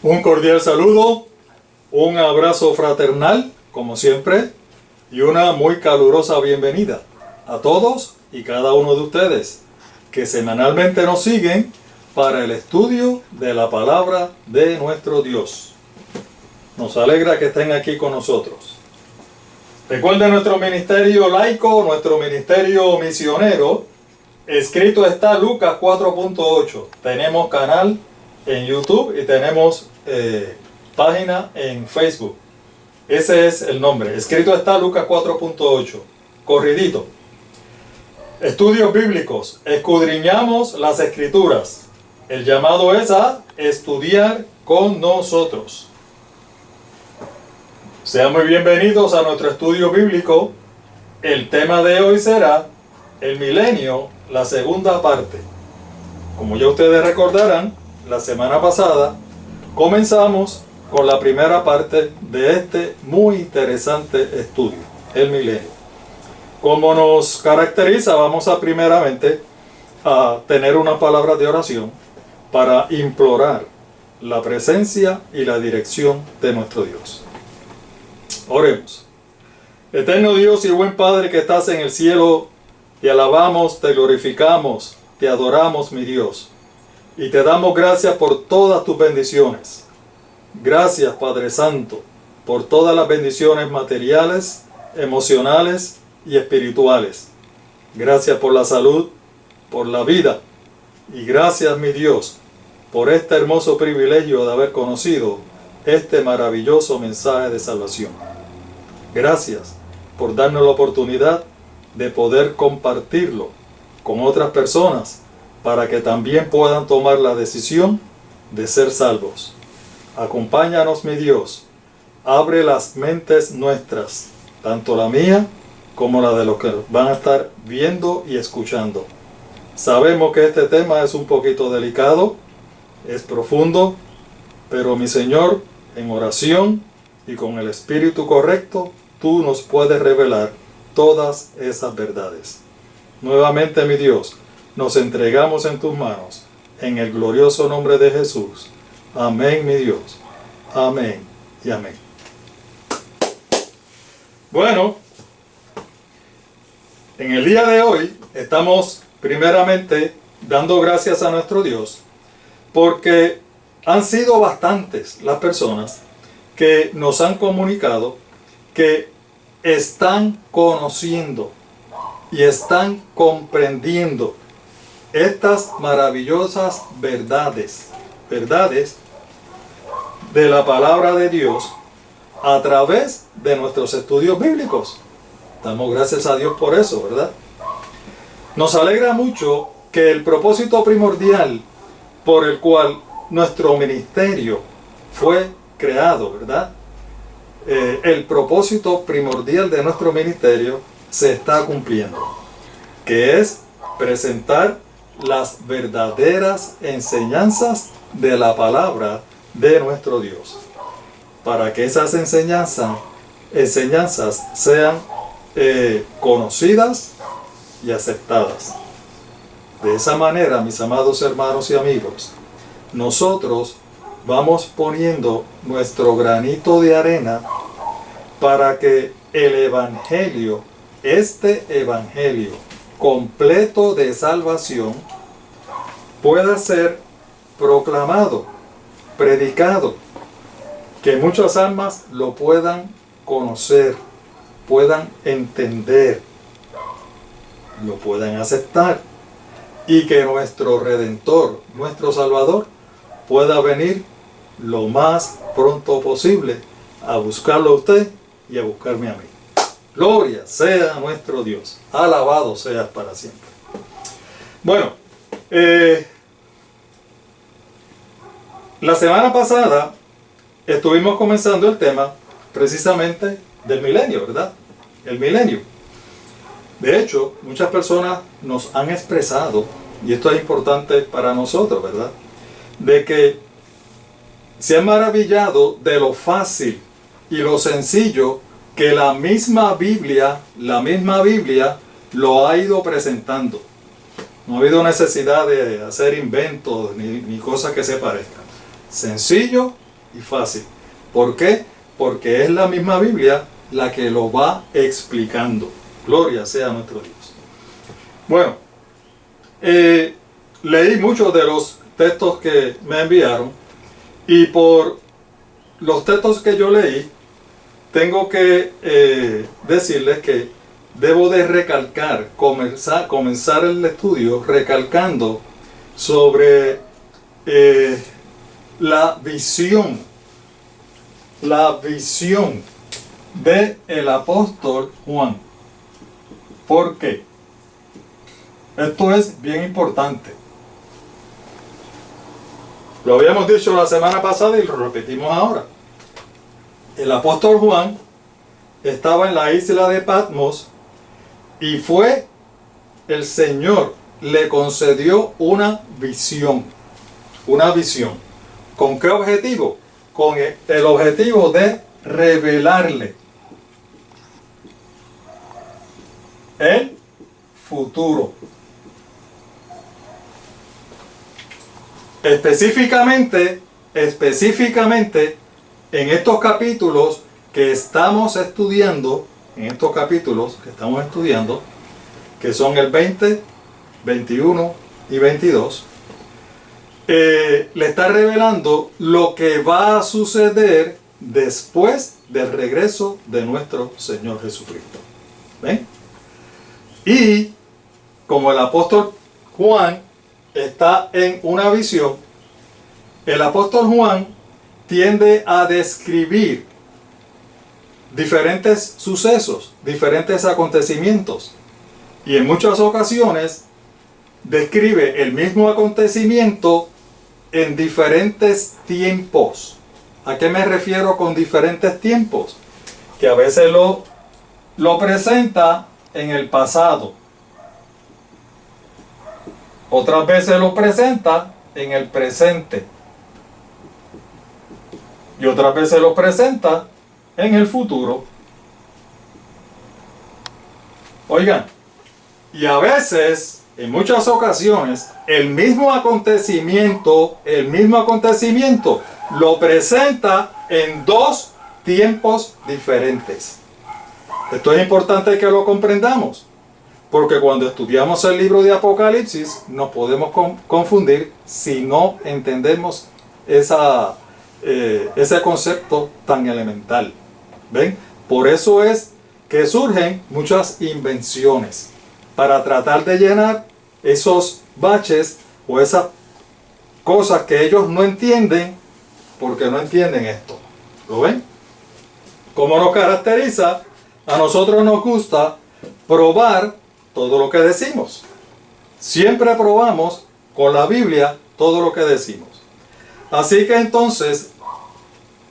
Un cordial saludo, un abrazo fraternal, como siempre, y una muy calurosa bienvenida a todos y cada uno de ustedes que semanalmente nos siguen para el estudio de la palabra de nuestro Dios. Nos alegra que estén aquí con nosotros. Recuerden nuestro ministerio laico, nuestro ministerio misionero. Escrito está Lucas 4.8. Tenemos canal en YouTube y tenemos página en Facebook. Ese es el nombre. Escrito está Lucas 4.8. Corridito. Estudios bíblicos. Escudriñamos las escrituras. El llamado es a estudiar con nosotros. Sean muy bienvenidos a nuestro estudio bíblico. El tema de hoy será el milenio, la segunda parte. Como ya ustedes recordarán, la semana pasada comenzamos con la primera parte de este muy interesante estudio, el milenio. Como nos caracteriza, vamos a primeramente a tener una palabra de oración para implorar la presencia y la dirección de nuestro Dios. Oremos. Eterno Dios y buen Padre que estás en el cielo, te alabamos, te glorificamos, te adoramos, mi Dios, y te damos gracias por todas tus bendiciones. Gracias, Padre Santo, por todas las bendiciones materiales, emocionales y espirituales. Gracias por la salud, por la vida, y gracias, mi Dios, por este hermoso privilegio de haber conocido este maravilloso mensaje de salvación. Gracias por darnos la oportunidad de poder compartirlo con otras personas para que también puedan tomar la decisión de ser salvos. Acompáñanos, mi Dios. Abre las mentes nuestras, tanto la mía como la de los que van a estar viendo y escuchando. Sabemos que este tema es un poquito delicado, es profundo, pero mi Señor, en oración y con el espíritu correcto, tú nos puedes revelar todas esas verdades. Nuevamente, mi Dios, nos entregamos en tus manos, en el glorioso nombre de Jesús. Amén, mi Dios. Amén y amén. Bueno, en el día de hoy estamos primeramente dando gracias a nuestro Dios porque han sido bastantes las personas que nos han comunicado que están conociendo y están comprendiendo estas maravillosas verdades de la palabra de Dios a través de nuestros estudios bíblicos. Damos gracias a Dios por eso, ¿verdad? Nos alegra mucho que el propósito primordial por el cual nuestro ministerio fue creado, ¿verdad? El propósito primordial de nuestro ministerio se está cumpliendo, que es presentar las verdaderas enseñanzas de la palabra de nuestro Dios, para que esas enseñanzas sean conocidas y aceptadas. De esa manera, mis amados hermanos y amigos, nosotros vamos poniendo nuestro granito de arena para que el Evangelio, este Evangelio completo de salvación, pueda ser proclamado, predicado, que muchas almas lo puedan conocer, puedan entender, lo puedan aceptar, y que nuestro Redentor, nuestro Salvador, pueda venir lo más pronto posible a buscarlo a usted y a buscarme a mí. Gloria sea a nuestro Dios. Alabado seas para siempre. Bueno, la semana pasada estuvimos comenzando el tema precisamente del milenio, ¿verdad? El milenio. De hecho, muchas personas nos han expresado, y esto es importante para nosotros, ¿verdad?, de que se han maravillado de lo fácil y lo sencillo que la misma Biblia lo ha ido presentando. No ha habido necesidad de hacer inventos ni cosas que se parezcan. Sencillo y fácil. ¿Por qué? Porque es la misma Biblia la que lo va explicando. Gloria sea a nuestro Dios. Bueno, leí muchos de los textos que me enviaron, y por los textos que yo leí, tengo que decirles que debo de recalcar, comenzar el estudio recalcando sobre la visión de el apóstol Juan. ¿Por qué? Esto es bien importante. Lo habíamos dicho la semana pasada y lo repetimos ahora. El apóstol Juan estaba en la isla de Patmos y el Señor le concedió una visión. Una visión. ¿Con qué objetivo? Con el objetivo de revelarle el futuro. Específicamente, en estos capítulos que estamos estudiando, que son el 20, 21 y 22, le está revelando lo que va a suceder después del regreso de nuestro Señor Jesucristo. ¿Ven? Y como el apóstol Juan está en una visión, el apóstol Juan tiende a describir diferentes sucesos, diferentes acontecimientos, y en muchas ocasiones describe el mismo acontecimiento en diferentes tiempos. ¿A qué me refiero con diferentes tiempos? Que a veces lo presenta en el pasado, otras veces lo presenta en el presente, y otras veces lo presenta en el futuro. Oigan, y a veces, en muchas ocasiones, el mismo acontecimiento lo presenta en dos tiempos diferentes. Esto es importante que lo comprendamos, porque cuando estudiamos el libro de Apocalipsis nos podemos confundir si no entendemos ese concepto tan elemental. ¿Ven? Por eso es que surgen muchas invenciones para tratar de llenar esos baches o esas cosas que ellos no entienden, porque no entienden esto. ¿Lo ven? Como nos caracteriza, a nosotros nos gusta probar todo lo que decimos. Siempre probamos con la Biblia todo lo que decimos. Así que entonces,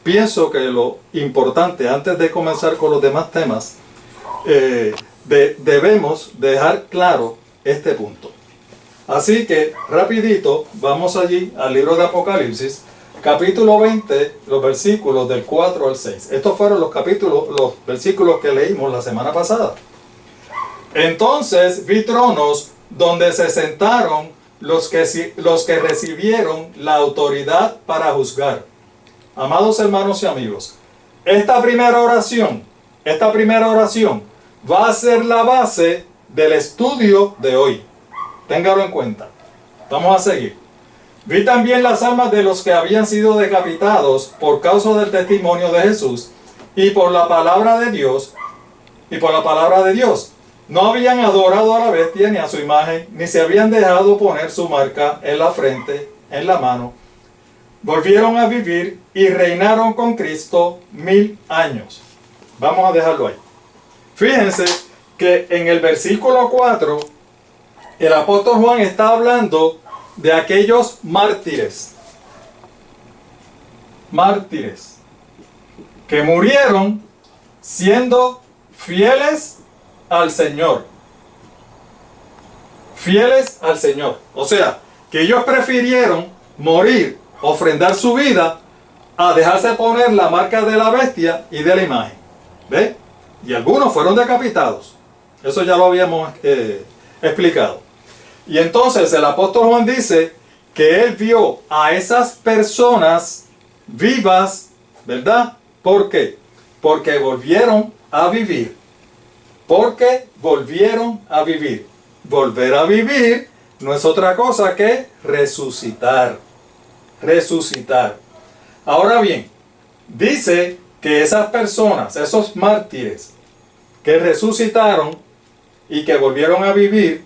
pienso que lo importante, antes de comenzar con los demás temas, debemos dejar claro este punto. Así que, rapidito, vamos allí al libro de Apocalipsis, capítulo 20, los versículos del 4 al 6. Estos fueron los versículos que leímos la semana pasada. Entonces vi tronos donde se sentaron los que recibieron la autoridad para juzgar. Amados hermanos y amigos, esta primera oración va a ser la base del estudio de hoy. Téngalo en cuenta. Vamos a seguir. Vi también las almas de los que habían sido decapitados por causa del testimonio de Jesús y por la palabra de Dios. No habían adorado a la bestia ni a su imagen, ni se habían dejado poner su marca en la frente, en la mano. Volvieron a vivir y reinaron con Cristo 1000 años. Vamos a dejarlo ahí. Fíjense que en el versículo 4, el apóstol Juan está hablando de aquellos mártires que murieron siendo fieles al Señor. Fieles al Señor. O sea, que ellos prefirieron morir, ofrendar su vida, a dejarse poner la marca de la bestia y de la imagen. ¿Ve? Y algunos fueron decapitados. Eso ya lo habíamos explicado. Y entonces el apóstol Juan dice que él vio a esas personas vivas, ¿verdad? ¿Por qué? Porque volvieron a vivir. Porque volvieron a vivir. Volver a vivir no es otra cosa que resucitar. Resucitar. Ahora bien, dice que esas personas, esos mártires que resucitaron y que volvieron a vivir,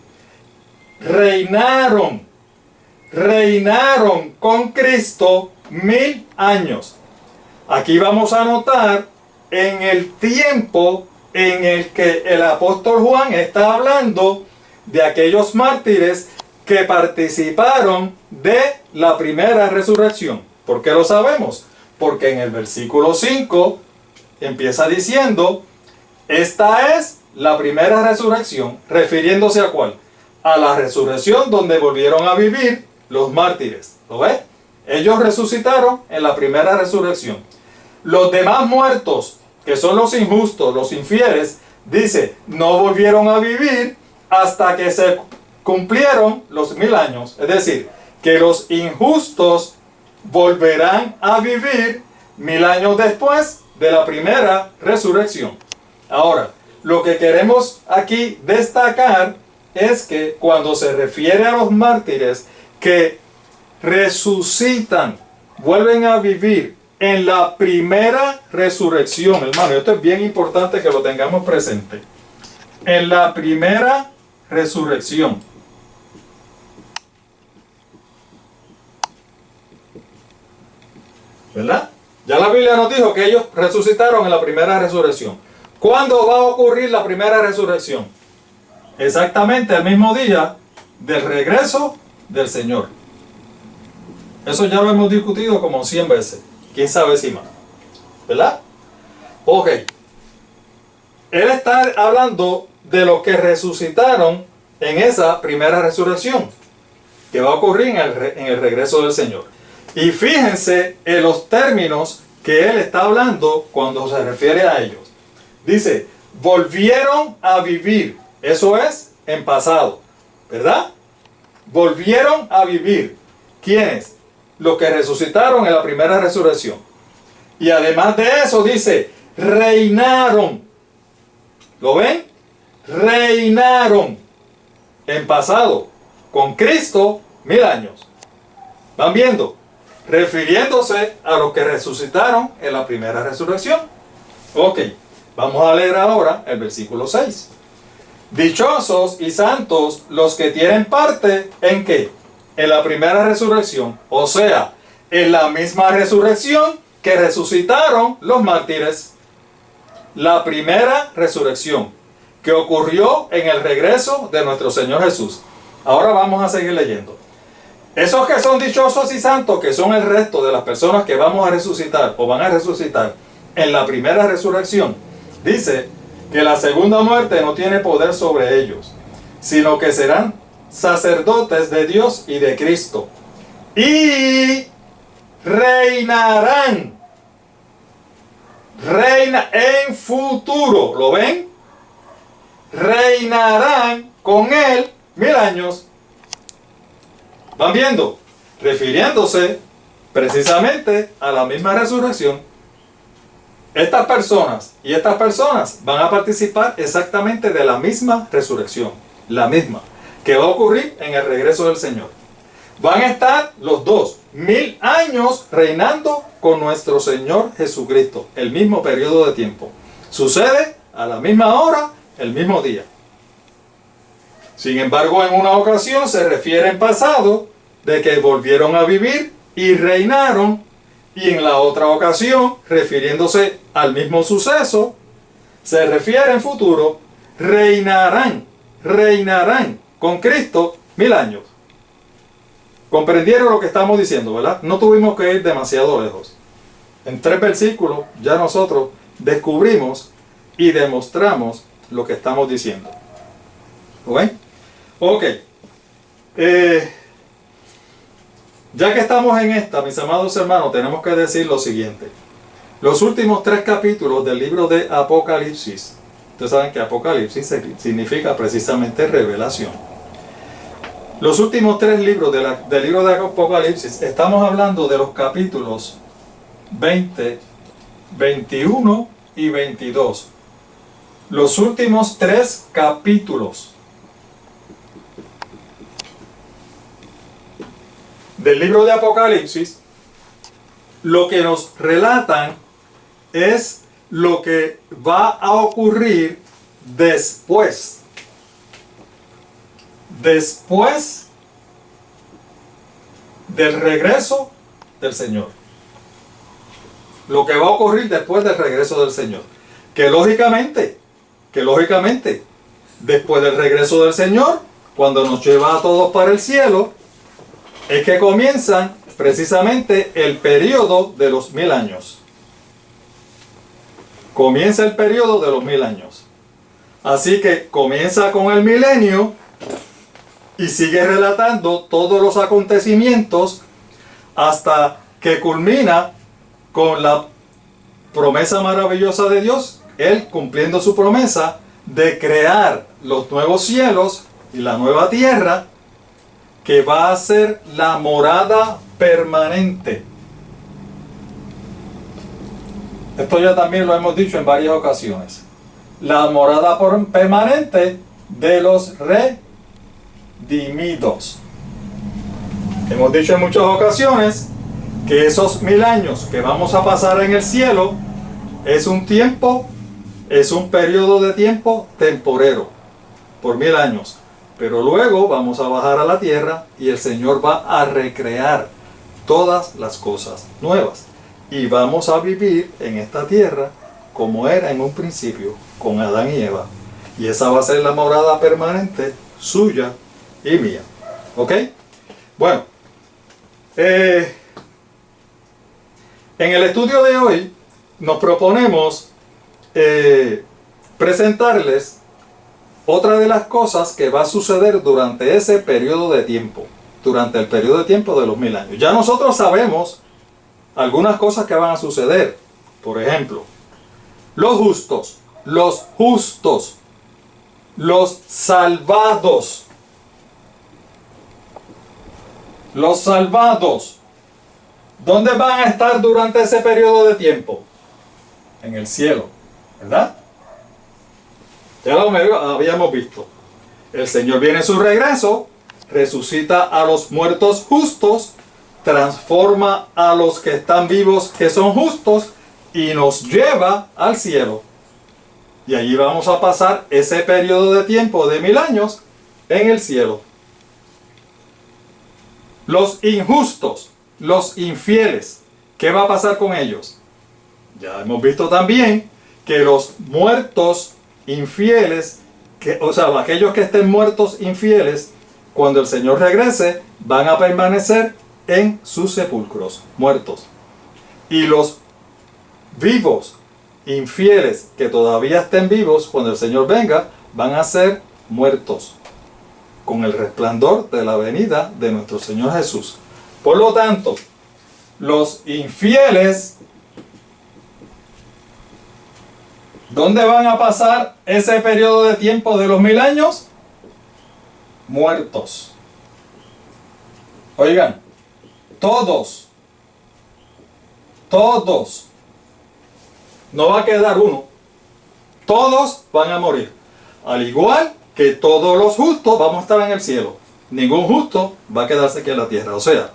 reinaron con Cristo 1000 años. Aquí vamos a notar en el tiempo en el que el apóstol Juan está hablando de aquellos mártires que participaron de la primera resurrección. ¿Por qué lo sabemos? Porque en el versículo 5 empieza diciendo: esta es la primera resurrección, refiriéndose a ¿cuál? A la resurrección donde volvieron a vivir los mártires. ¿Lo ves? Ellos resucitaron en la primera resurrección. Los demás muertos, que son los injustos, los infieles, dice, no volvieron a vivir hasta que se cumplieron los 1000 años. Es decir, que los injustos volverán a vivir 1000 años después de la primera resurrección. Ahora, lo que queremos aquí destacar es que cuando se refiere a los mártires que resucitan, vuelven a vivir en la primera resurrección, hermano, esto es bien importante que lo tengamos presente. En la primera resurrección. ¿Verdad? Ya la Biblia nos dijo que ellos resucitaron en la primera resurrección. ¿Cuándo va a ocurrir la primera resurrección? Exactamente el mismo día del regreso del Señor. Eso ya lo hemos discutido como 100 veces. ¿Quién sabe si más? ¿Verdad? Ok. Él está hablando de los que resucitaron en esa primera resurrección que va a ocurrir en el regreso del Señor. Y fíjense en los términos que él está hablando cuando se refiere a ellos. Dice, volvieron a vivir. Eso es en pasado, ¿verdad? Volvieron a vivir. ¿Quiénes? Los que resucitaron en la primera resurrección. Y además de eso dice, reinaron. ¿Lo ven? Reinaron en pasado con Cristo 1000 años. ¿Van viendo? Refiriéndose a los que resucitaron en la primera resurrección. Ok, vamos a leer ahora el versículo 6. Dichosos y santos los que tienen parte ¿en qué? En la primera resurrección, o sea, en la misma resurrección que resucitaron los mártires. La primera resurrección que ocurrió en el regreso de nuestro Señor Jesús. Ahora vamos a seguir leyendo. Esos que son dichosos y santos, que son el resto de las personas que vamos a resucitar o van a resucitar en la primera resurrección, dice que la segunda muerte no tiene poder sobre ellos, sino que serán sacerdotes de Dios y de Cristo. Y reinarán. Reina en futuro. ¿Lo ven? Reinarán con él 1000 años. ¿Van viendo? Refiriéndose precisamente a la misma resurrección. Estas personas y estas personas van a participar exactamente de la misma resurrección. La misma. Que va a ocurrir en el regreso del Señor. Van a estar los dos 1000 años reinando con nuestro Señor Jesucristo. El mismo periodo de tiempo. Sucede a la misma hora, el mismo día. Sin embargo, en una ocasión se refiere en pasado de que volvieron a vivir y reinaron. Y en la otra ocasión, refiriéndose al mismo suceso, se refiere en futuro, reinarán con Cristo 1000 años. ¿Comprendieron lo que estamos diciendo, verdad? No tuvimos que ir demasiado lejos. En 3 versículos ya nosotros descubrimos y demostramos lo que estamos diciendo. ¿Ok? Ok. Ya que estamos en esta, mis amados hermanos, tenemos que decir lo siguiente. Los últimos 3 capítulos del libro de Apocalipsis, ustedes saben que Apocalipsis significa precisamente revelación. Los últimos 3 libros del libro de Apocalipsis, estamos hablando de los capítulos 20, 21 y 22. Los últimos 3 capítulos del libro de Apocalipsis, lo que nos relatan es lo que va a ocurrir después del regreso del Señor. Lo que va a ocurrir después del regreso del Señor. Que lógicamente, después del regreso del Señor, cuando nos lleva a todos para el cielo, es que comienza precisamente el periodo de los 1000 años. Comienza el periodo de los 1000 años. Así que comienza con el milenio y sigue relatando todos los acontecimientos hasta que culmina con la promesa maravillosa de Dios, Él cumpliendo su promesa de crear los nuevos cielos y la nueva tierra, que va a ser la morada permanente. Esto ya también lo hemos dicho en varias ocasiones. La morada permanente de los redimidos. Hemos dicho en muchas ocasiones que esos 1000 años que vamos a pasar en el cielo es un periodo de tiempo temporero, por 1000 años. Pero luego vamos a bajar a la tierra y el Señor va a recrear todas las cosas nuevas. Y vamos a vivir en esta tierra como era en un principio, con Adán y Eva. Y esa va a ser la morada permanente suya y mía. ¿Ok? Bueno, en el estudio de hoy nos proponemos presentarles otra de las cosas que va a suceder durante ese periodo de tiempo, durante el periodo de tiempo de los 1000 años. Ya nosotros sabemos algunas cosas que van a suceder. Por ejemplo, los justos, los salvados. Los salvados, ¿dónde van a estar durante ese periodo de tiempo? En el cielo, ¿verdad? Ya lo habíamos visto. El Señor viene en su regreso, resucita a los muertos justos, transforma a los que están vivos que son justos y nos lleva al cielo. Y allí vamos a pasar ese periodo de tiempo de 1000 años en el cielo. Los injustos, los infieles, ¿qué va a pasar con ellos? Ya hemos visto también que los muertos infieles, aquellos que estén muertos infieles, cuando el Señor regrese, van a permanecer en sus sepulcros, muertos. Y los vivos, infieles, que todavía estén vivos, cuando el Señor venga, van a ser muertos, con el resplandor de la venida de nuestro Señor Jesús. Por lo tanto, los infieles, ¿dónde van a pasar ese periodo de tiempo de los 1000 años? Muertos. Oigan, todos, no va a quedar uno, todos van a morir, al igual que todos los justos vamos a estar en el cielo. Ningún justo va a quedarse aquí en la tierra. O sea,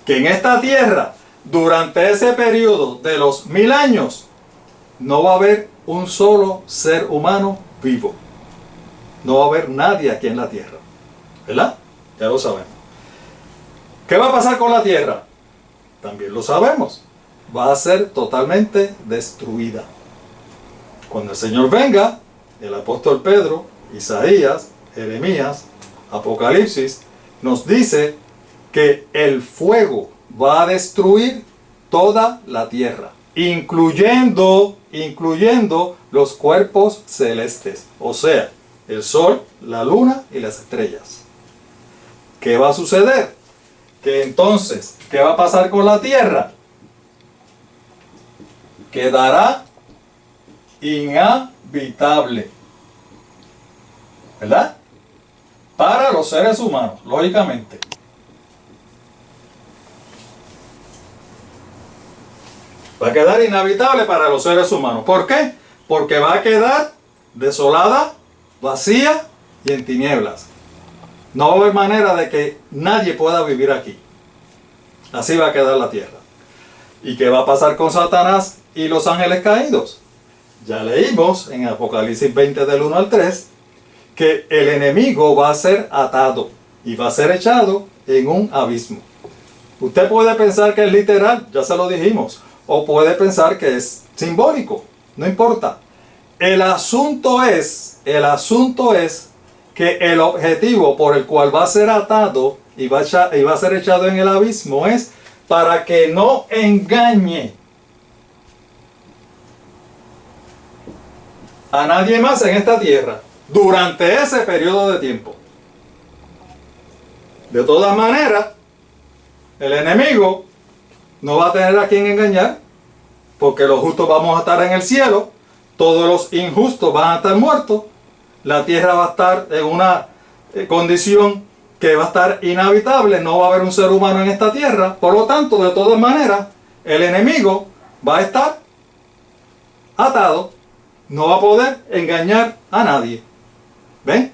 que en esta tierra, durante ese periodo de los 1000 años, no va a haber un solo ser humano vivo. No va a haber nadie aquí en la tierra. ¿Verdad? Ya lo sabemos. ¿Qué va a pasar con la tierra? También lo sabemos. Va a ser totalmente destruida. Cuando el Señor venga, el apóstol Pedro, Isaías, Jeremías, Apocalipsis, nos dice que el fuego va a destruir toda la tierra, incluyendo los cuerpos celestes, o sea, el sol, la luna y las estrellas. ¿Qué va a suceder? Que entonces, ¿qué va a pasar con la tierra? Quedará inhabitable. ¿Verdad? Para los seres humanos, lógicamente. Va a quedar inhabitable para los seres humanos. ¿Por qué? Porque va a quedar desolada, vacía y en tinieblas. No va a haber manera de que nadie pueda vivir aquí. Así va a quedar la tierra. ¿Y qué va a pasar con Satanás y los ángeles caídos? Ya leímos en Apocalipsis 20 del 1 al 3 que el enemigo va a ser atado y va a ser echado en un abismo. Usted puede pensar que es literal, ya se lo dijimos, o puede pensar que es simbólico, no importa. El asunto es que el objetivo por el cual va a ser atado y va a ser echado en el abismo es para que no engañe a nadie más en esta tierra durante ese periodo de tiempo. De todas maneras, el enemigo no va a tener a quien engañar, porque los justos vamos a estar en el cielo, todos los injustos van a estar muertos, la tierra va a estar en una condición que va a estar inhabitable, no va a haber un ser humano en esta tierra, por lo tanto, de todas maneras, el enemigo va a estar atado, no va a poder engañar a nadie. ¿Ven?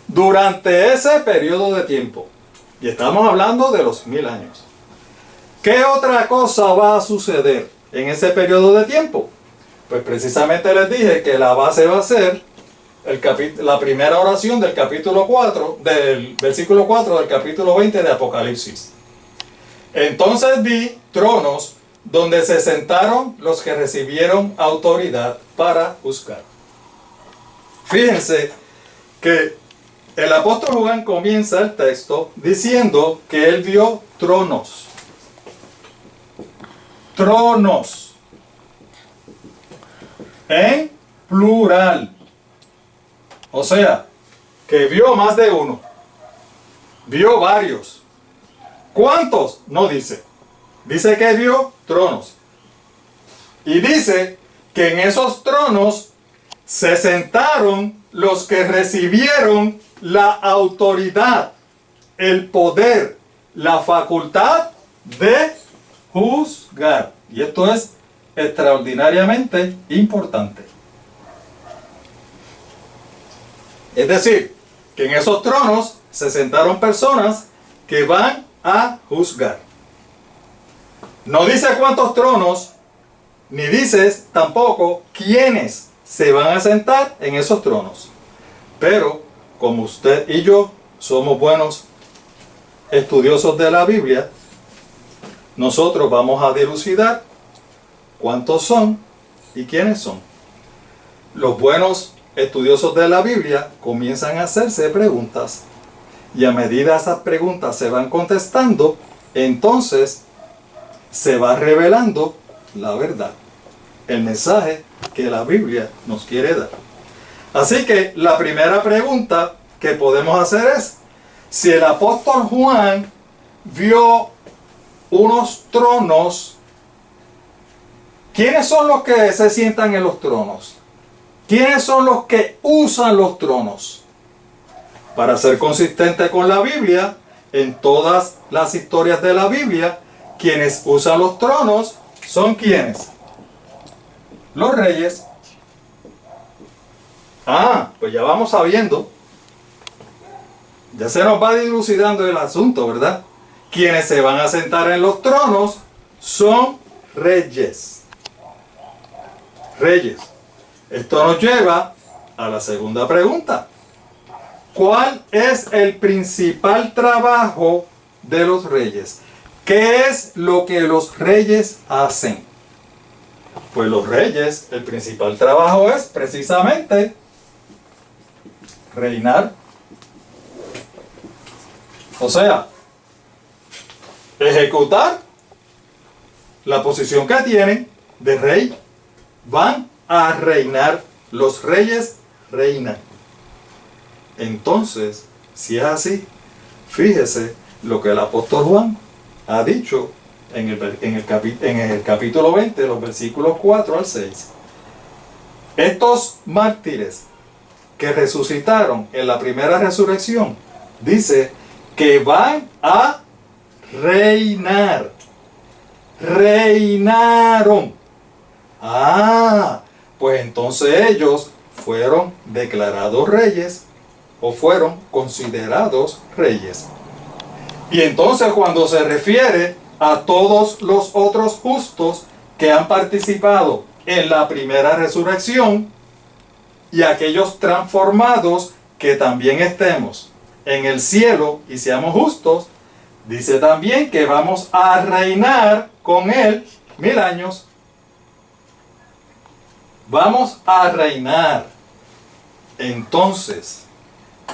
Durante ese periodo de tiempo, y estamos hablando de los 1000 años. ¿Qué otra cosa va a suceder en ese periodo de tiempo? Pues precisamente les dije que la base va a ser la primera oración del capítulo 4, del versículo 4 del capítulo 20 de Apocalipsis. Entonces vi tronos donde se sentaron los que recibieron autoridad para juzgar. Fíjense que el apóstol Juan comienza el texto diciendo que él vio tronos. Tronos. En plural. O sea, que vio más de uno. Vio varios. ¿Cuántos? No dice. Dice que vio tronos. Y dice que en esos tronos se sentaron los que recibieron la autoridad, el poder, la facultad de juzgar. Y esto es extraordinariamente importante. Es decir, que en esos tronos se sentaron personas que van a juzgar. No dice cuántos tronos, ni dices tampoco quiénes se van a sentar en esos tronos. Pero, como usted y yo somos buenos estudiosos de la Biblia, nosotros vamos a dilucidar cuántos son y quiénes son. Los buenos estudiosos de la Biblia comienzan a hacerse preguntas, y a medida esas preguntas se van contestando, entonces se va revelando la verdad, el mensaje que la Biblia nos quiere dar. Así que la primera pregunta que podemos hacer es, si el apóstol Juan vio unos tronos, ¿quiénes son los que se sientan en los tronos? ¿Quiénes son los que usan los tronos? Para ser consistente con la Biblia, en todas las historias de la Biblia, quienes usan los tronos son ¿quiénes? Los reyes. Pues ya vamos sabiendo. Ya se nos va dilucidando el asunto, ¿verdad? Quienes se van a sentar en los tronos son reyes. Reyes. Esto nos lleva a la segunda pregunta. ¿Cuál es el principal trabajo de los reyes? ¿Qué es lo que los reyes hacen? Pues los reyes, el principal trabajo es precisamente reinar. O sea, ejecutar la posición que tienen de rey. Van a reinar. Los reyes reinan. Entonces, si es así, fíjese lo que el apóstol Juan ha dicho en el capítulo 20, los versículos 4 al 6. Estos mártires que resucitaron en la primera resurrección, dice que van a reinar. Reinaron. Ah, pues entonces ellos fueron declarados reyes o fueron considerados reyes. Y entonces cuando se refiere a todos los otros justos que han participado en la primera resurrección y aquellos transformados que también estemos en el cielo y seamos justos, dice también que vamos a reinar con Él 1000 años. Vamos a reinar. Entonces,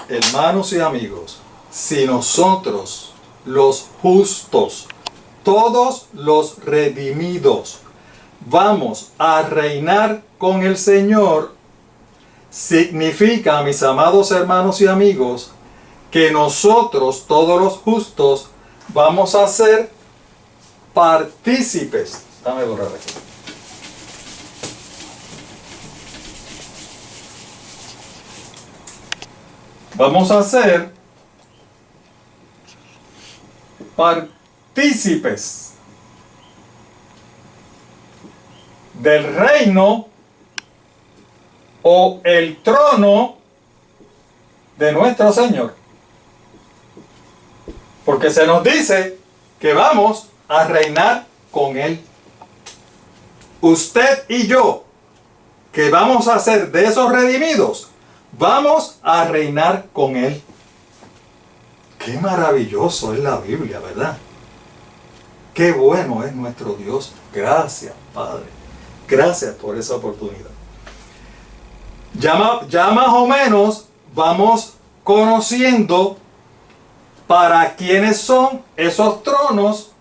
hermanos y amigos, si nosotros, los justos, todos los redimidos, vamos a reinar con el Señor, significa, mis amados hermanos y amigos, que nosotros, todos los justos, vamos a ser partícipes. Dame borrar aquí. Vamos a ser partícipes del reino o el trono de nuestro Señor. Porque se nos dice que vamos a reinar con Él. Usted y yo, que vamos a ser de esos redimidos, vamos a reinar con Él. Qué maravilloso es la Biblia, ¿verdad? Qué bueno es nuestro Dios. Gracias, Padre. Gracias por esa oportunidad. Ya más o menos vamos conociendo para quiénes son esos tronos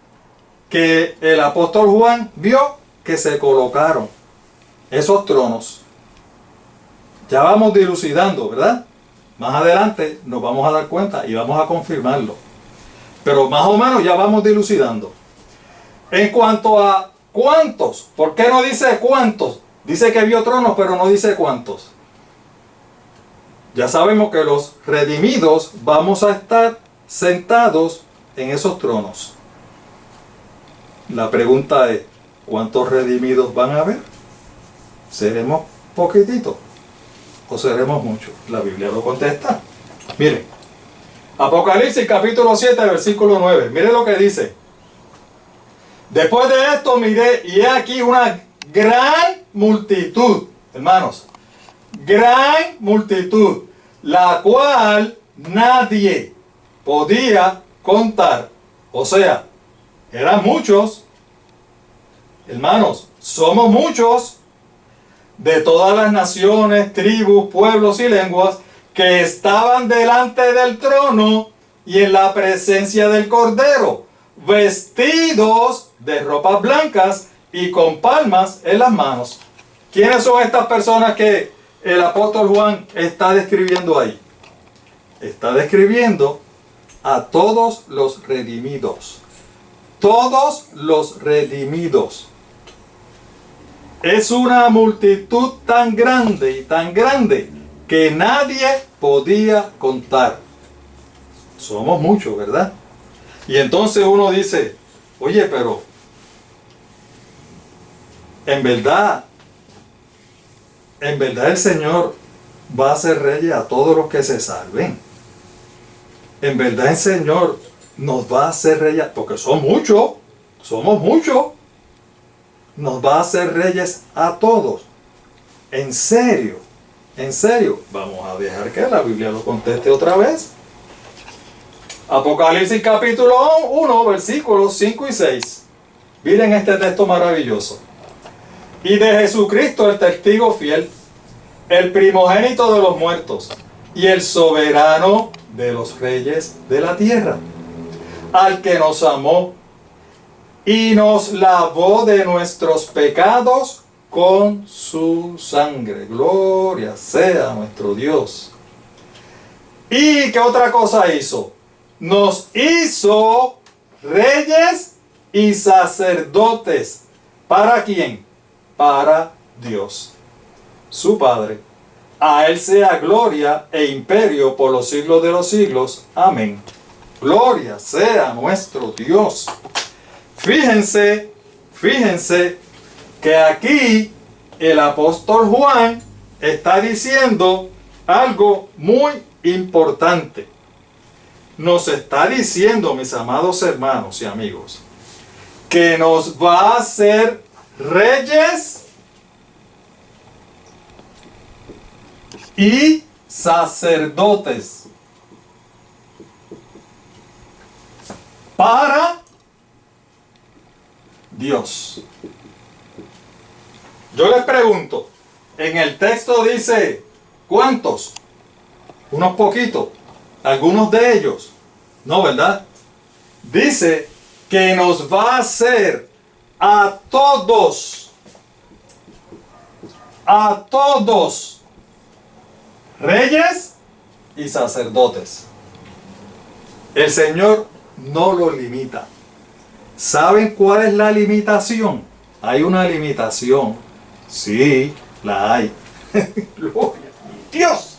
que el apóstol Juan vio que se colocaron. Esos tronos. Ya vamos dilucidando, ¿verdad? Más adelante nos vamos a dar cuenta y vamos a confirmarlo. Pero más o menos ya vamos dilucidando. En cuanto a cuántos, ¿por qué no dice cuántos? Dice que vio tronos, pero no dice cuántos. Ya sabemos que los redimidos vamos a estar sentados en esos tronos. La pregunta es, ¿cuántos redimidos van a haber? ¿Seremos poquititos o seremos muchos? La Biblia lo contesta. Miren, Apocalipsis capítulo 7, versículo 9. Miren lo que dice. Después de esto miré y he aquí una gran multitud, hermanos, gran multitud, la cual nadie podía contar. O sea, eran muchos, hermanos, somos muchos, de todas las naciones, tribus, pueblos y lenguas, que estaban delante del trono y en la presencia del Cordero, vestidos de ropas blancas y con palmas en las manos. ¿Quiénes son estas personas que el apóstol Juan está describiendo ahí? Está describiendo a todos los redimidos. Todos los redimidos. Es una multitud tan grande que nadie podía contar. Somos muchos, ¿verdad? Y entonces uno dice, oye, pero en verdad el Señor va a hacer reyes a todos los que se salven. En verdad el Señor nos va a hacer reyes, porque somos muchos. Nos va a hacer reyes a todos. En serio. Vamos a dejar que la Biblia lo conteste otra vez. Apocalipsis capítulo 1, versículos 5 y 6. Miren este texto maravilloso. Y de Jesucristo el testigo fiel, el primogénito de los muertos y el soberano de los reyes de la tierra, al que nos amó y nos lavó de nuestros pecados con su sangre. Gloria sea a nuestro Dios. ¿Y qué otra cosa hizo? Nos hizo reyes y sacerdotes. ¿Para quién? Para Dios, su Padre. A Él sea gloria e imperio por los siglos de los siglos. Amén. Gloria sea nuestro Dios. Fíjense que aquí el apóstol Juan está diciendo algo muy importante. Nos está diciendo, mis amados hermanos y amigos, que nos va a hacer reyes y sacerdotes para Dios. Yo les pregunto, en el texto dice, ¿cuántos? Unos poquitos, algunos de ellos. No, ¿verdad? Dice que nos va a hacer a todos reyes y sacerdotes. El Señor no lo limita. ¿Saben cuál es la limitación? Hay una limitación. Sí, la hay. Gloria a Dios.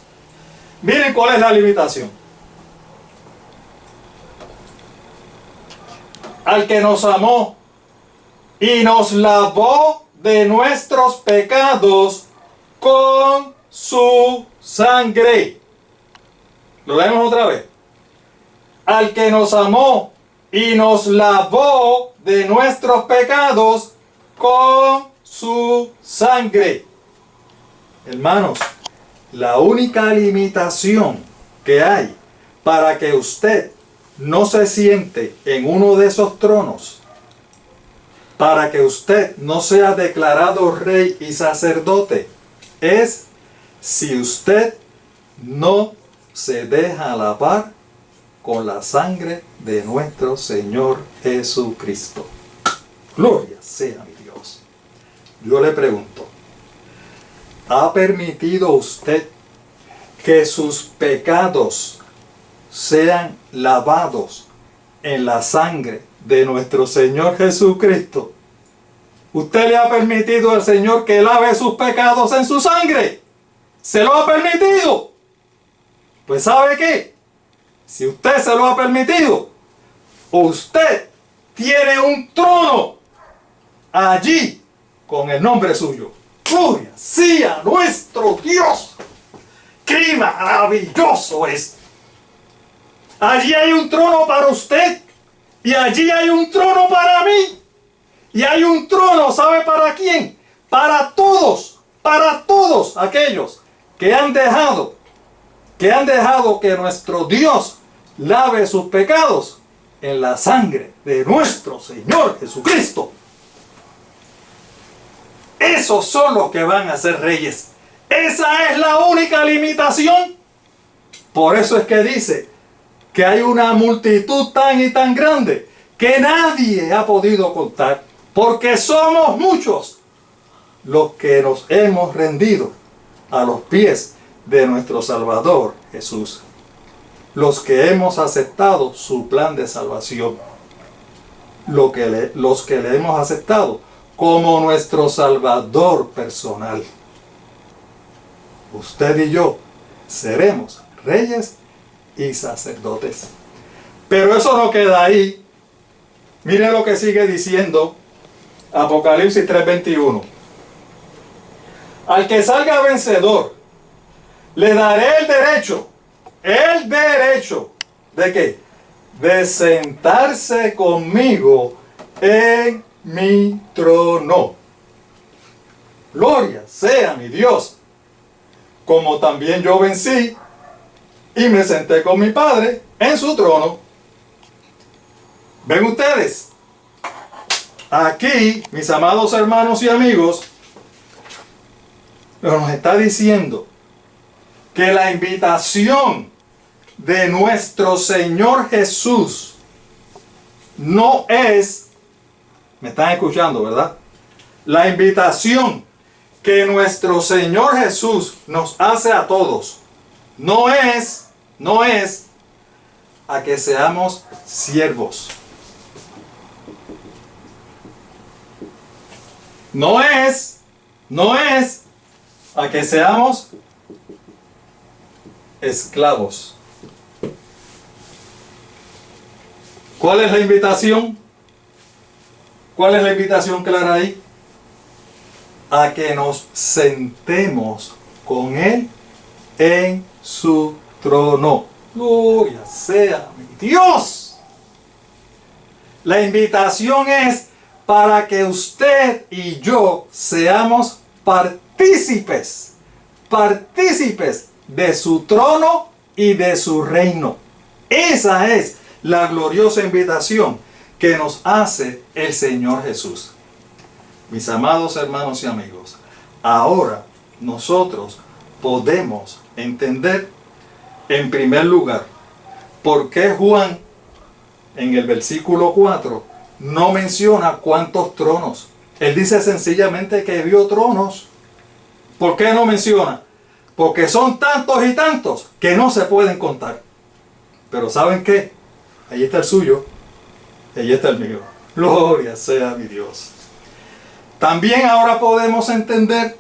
Miren cuál es la limitación. Al que nos amó y nos lavó de nuestros pecados con su sangre. Lo leemos otra vez. Al que nos amó y nos lavó de nuestros pecados con su sangre. Hermanos, la única limitación que hay para que usted no se siente en uno de esos tronos, para que usted no sea declarado rey y sacerdote, es si usted no se deja lavar con la sangre de nuestro Señor Jesucristo. Gloria sea mi Dios. Yo le pregunto, ¿ha permitido usted que sus pecados sean lavados en la sangre de nuestro Señor Jesucristo? ¿Usted le ha permitido al Señor que lave sus pecados en su sangre? ¿Se lo ha permitido? Pues ¿sabe qué? Si usted se lo ha permitido, usted tiene un trono allí con el nombre suyo. Gloria sea nuestro Dios. ¡Qué maravilloso es! Allí hay un trono para usted y allí hay un trono para mí. Y hay un trono, ¿sabe para quién? Para todos aquellos que han dejado que nuestro Dios lave sus pecados en la sangre de nuestro Señor Jesucristo. Esos son los que van a ser reyes. Esa es la única limitación. Por eso es que dice que hay una multitud tan y tan grande que nadie ha podido contar, porque somos muchos los que nos hemos rendido a los pies de nuestro Salvador Jesús, los que hemos aceptado su plan de salvación, los que le hemos aceptado como nuestro Salvador personal. Usted y yo seremos reyes y sacerdotes. Pero eso no queda ahí. Mire lo que sigue diciendo Apocalipsis 3:21. Al que salga vencedor, le daré el derecho, ¿de qué? De sentarse conmigo en mi trono. Gloria sea mi Dios. Como también yo vencí y me senté con mi Padre en su trono. ¿Ven ustedes? Aquí, mis amados hermanos y amigos, nos está diciendo que la invitación de nuestro Señor Jesús no es, me están escuchando, ¿verdad? La invitación que nuestro Señor Jesús nos hace a todos no es a que seamos siervos. No es a que seamos esclavos. ¿Cuál es la invitación? ¿Cuál es la invitación clara ahí? a que nos sentemos con Él en su trono. Gloria sea mi Dios. La invitación es para que usted y yo seamos partícipes de su trono y de su reino. Esa es la gloriosa invitación que nos hace el Señor Jesús. Mis amados hermanos y amigos, ahora nosotros podemos entender en primer lugar por qué Juan en el versículo 4 no menciona cuántos tronos. Él dice sencillamente que vio tronos. ¿Por qué no menciona? Porque son tantos y tantos que no se pueden contar. Pero ¿saben qué? Ahí está el suyo, ahí está el mío. Gloria sea mi Dios. También ahora podemos entender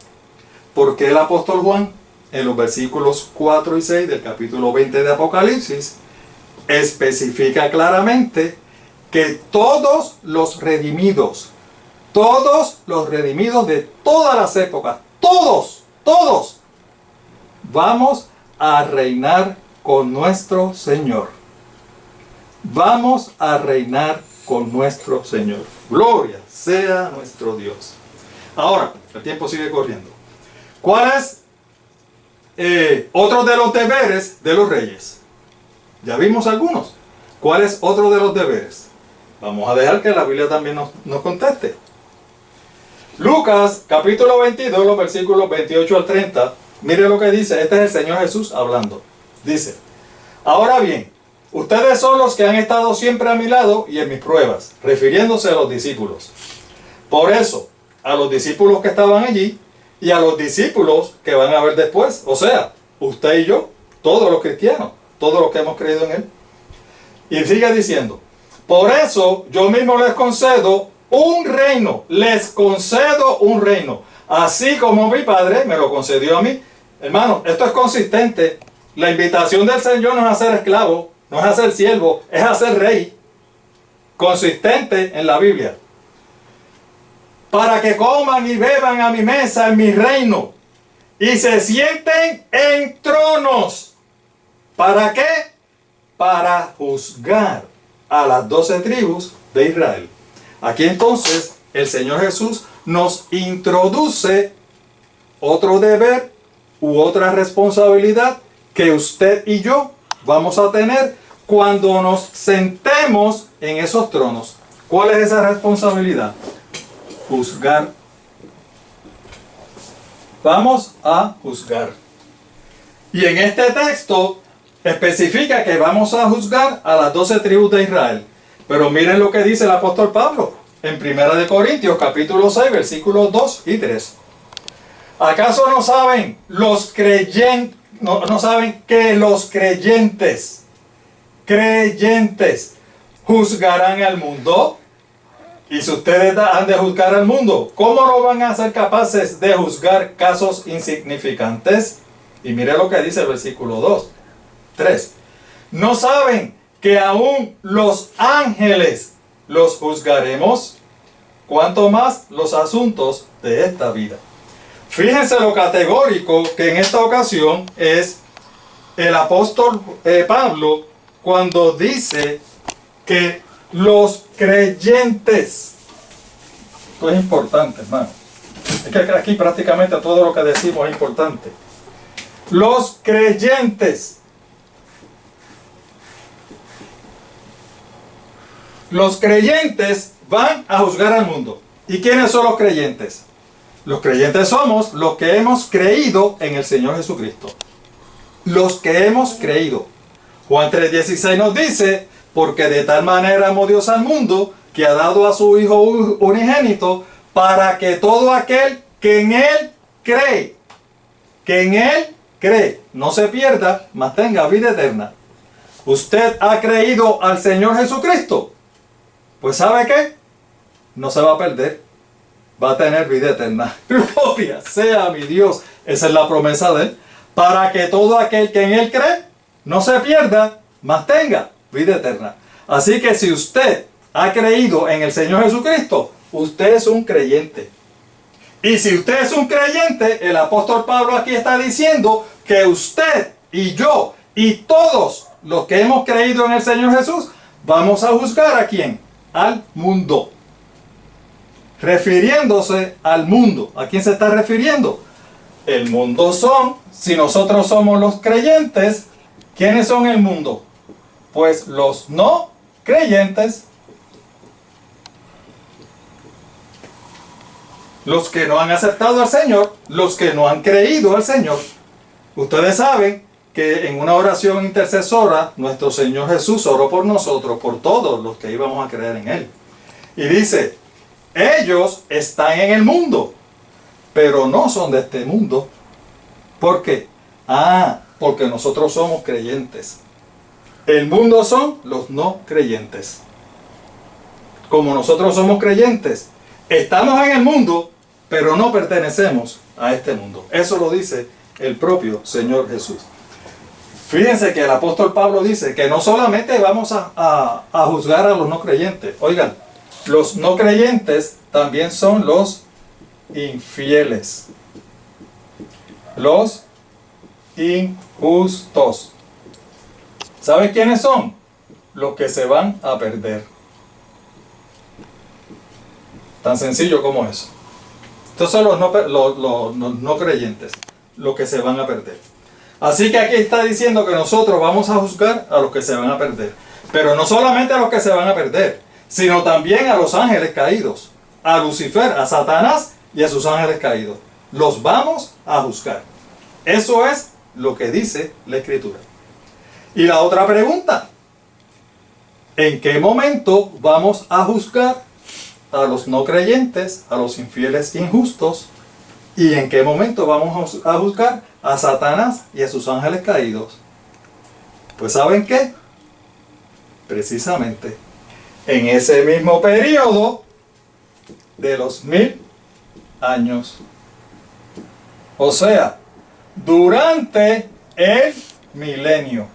por qué el apóstol Juan, en los versículos 4 y 6 del capítulo 20 de Apocalipsis, especifica claramente que todos los redimidos de todas las épocas, todos, vamos a reinar con nuestro Señor. Vamos a reinar con nuestro Señor. Gloria sea nuestro Dios. Ahora, el tiempo sigue corriendo. ¿Cuál es otro de los deberes de los reyes? Ya vimos algunos. ¿Cuál es otro de los deberes? Vamos a dejar que la Biblia también nos conteste. Lucas capítulo 22, los versículos 28 al 30. Mire lo que dice. Este es el Señor Jesús hablando. Dice: ahora bien, ustedes son los que han estado siempre a mi lado y en mis pruebas, refiriéndose a los discípulos. Por eso, a los discípulos que estaban allí y a los discípulos que van a ver después, o sea, usted y yo, todos los cristianos, todos los que hemos creído en Él. Y sigue diciendo: por eso yo mismo les concedo un reino, así como mi Padre me lo concedió a mí. Hermano, esto es consistente. La invitación del Señor no es a ser esclavo, no es a ser siervo, es a ser rey. Consistente en la Biblia. Para que coman y beban a mi mesa en mi reino y se sienten en tronos. ¿Para qué? Para juzgar a las 12 tribus de Israel. Aquí entonces el Señor Jesús nos introduce otro deber u otra responsabilidad que usted y yo vamos a tener cuando nos sentemos en esos tronos. ¿Cuál es esa responsabilidad? Juzgar. Vamos a juzgar. Y en este texto especifica que vamos a juzgar a las 12 tribus de Israel. Pero miren lo que dice el apóstol Pablo en 1 Corintios capítulo 6 versículos 2 y 3. ¿Acaso no saben los creyentes, no saben que los creyentes juzgarán al mundo? Y si ustedes han de juzgar al mundo, ¿cómo no van a ser capaces de juzgar casos insignificantes? Y mire lo que dice el versículo 3. ¿No saben que aún los ángeles los juzgaremos? ¿Cuánto más los asuntos de esta vida? Fíjense lo categórico que en esta ocasión es el apóstol Pablo cuando dice que los creyentes. Esto es importante, hermano. Es que aquí prácticamente todo lo que decimos es importante. Los creyentes. Los creyentes van a juzgar al mundo. ¿Y quiénes son los creyentes? Los creyentes somos los que hemos creído en el Señor Jesucristo. Los que hemos creído. Juan 3:16 nos dice: porque de tal manera amó Dios al mundo, que ha dado a su Hijo unigénito, para que todo aquel que en Él cree, no se pierda, mas tenga vida eterna. ¿Usted ha creído al Señor Jesucristo? Pues ¿sabe qué? No se va a perder. Va a tener vida eterna. Gloria sea mi Dios. Esa es la promesa de Él. Para que todo aquel que en Él cree, no se pierda, mas tenga vida eterna. Así que si usted ha creído en el Señor Jesucristo, usted es un creyente. Y si usted es un creyente, el apóstol Pablo aquí está diciendo que usted y yo y todos los que hemos creído en el Señor Jesús, vamos a juzgar ¿a quién? Al mundo. Refiriéndose al mundo. ¿A quién se está refiriendo? El mundo son, si nosotros somos los creyentes, ¿quiénes son el mundo? Pues los no creyentes, los que no han aceptado al Señor, los que no han creído al Señor. Ustedes saben que en una oración intercesora, nuestro Señor Jesús oró por nosotros, por todos los que íbamos a creer en Él. Y dice, ellos están en el mundo, pero no son de este mundo. ¿Por qué? Porque nosotros somos creyentes. El mundo son los no creyentes. Como nosotros somos creyentes, estamos en el mundo, pero no pertenecemos a este mundo. Eso lo dice el propio Señor Jesús. Fíjense que el apóstol Pablo dice que no solamente vamos a juzgar a los no creyentes. Oigan, los no creyentes también son los infieles. Los injustos. ¿Saben quiénes son? Los que se van a perder. Tan sencillo como eso. Estos son los no creyentes, los que se van a perder. Así que aquí está diciendo que nosotros vamos a juzgar a los que se van a perder. Pero no solamente a los que se van a perder, sino también a los ángeles caídos, a Lucifer, a Satanás y a sus ángeles caídos. Los vamos a juzgar. Eso es lo que dice la Escritura. Y la otra pregunta, ¿en qué momento vamos a juzgar a los no creyentes, a los infieles injustos? ¿Y en qué momento vamos a juzgar a Satanás y a sus ángeles caídos? Pues ¿saben qué? Precisamente en ese mismo periodo de los 1000 años. O sea, durante el milenio.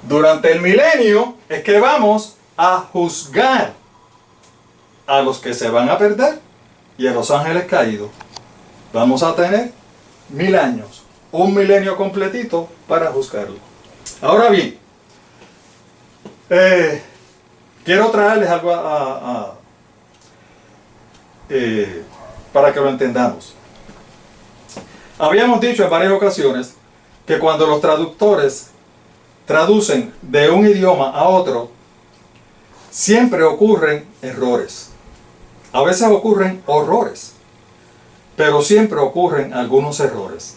Durante el milenio es que vamos a juzgar a los que se van a perder y a los ángeles caídos. Vamos a tener 1000 años, un milenio completito para juzgarlo. Ahora bien, quiero traerles algo para que lo entendamos. Habíamos dicho en varias ocasiones que cuando los traductores traducen de un idioma a otro, siempre ocurren errores. A veces ocurren horrores, pero siempre ocurren algunos errores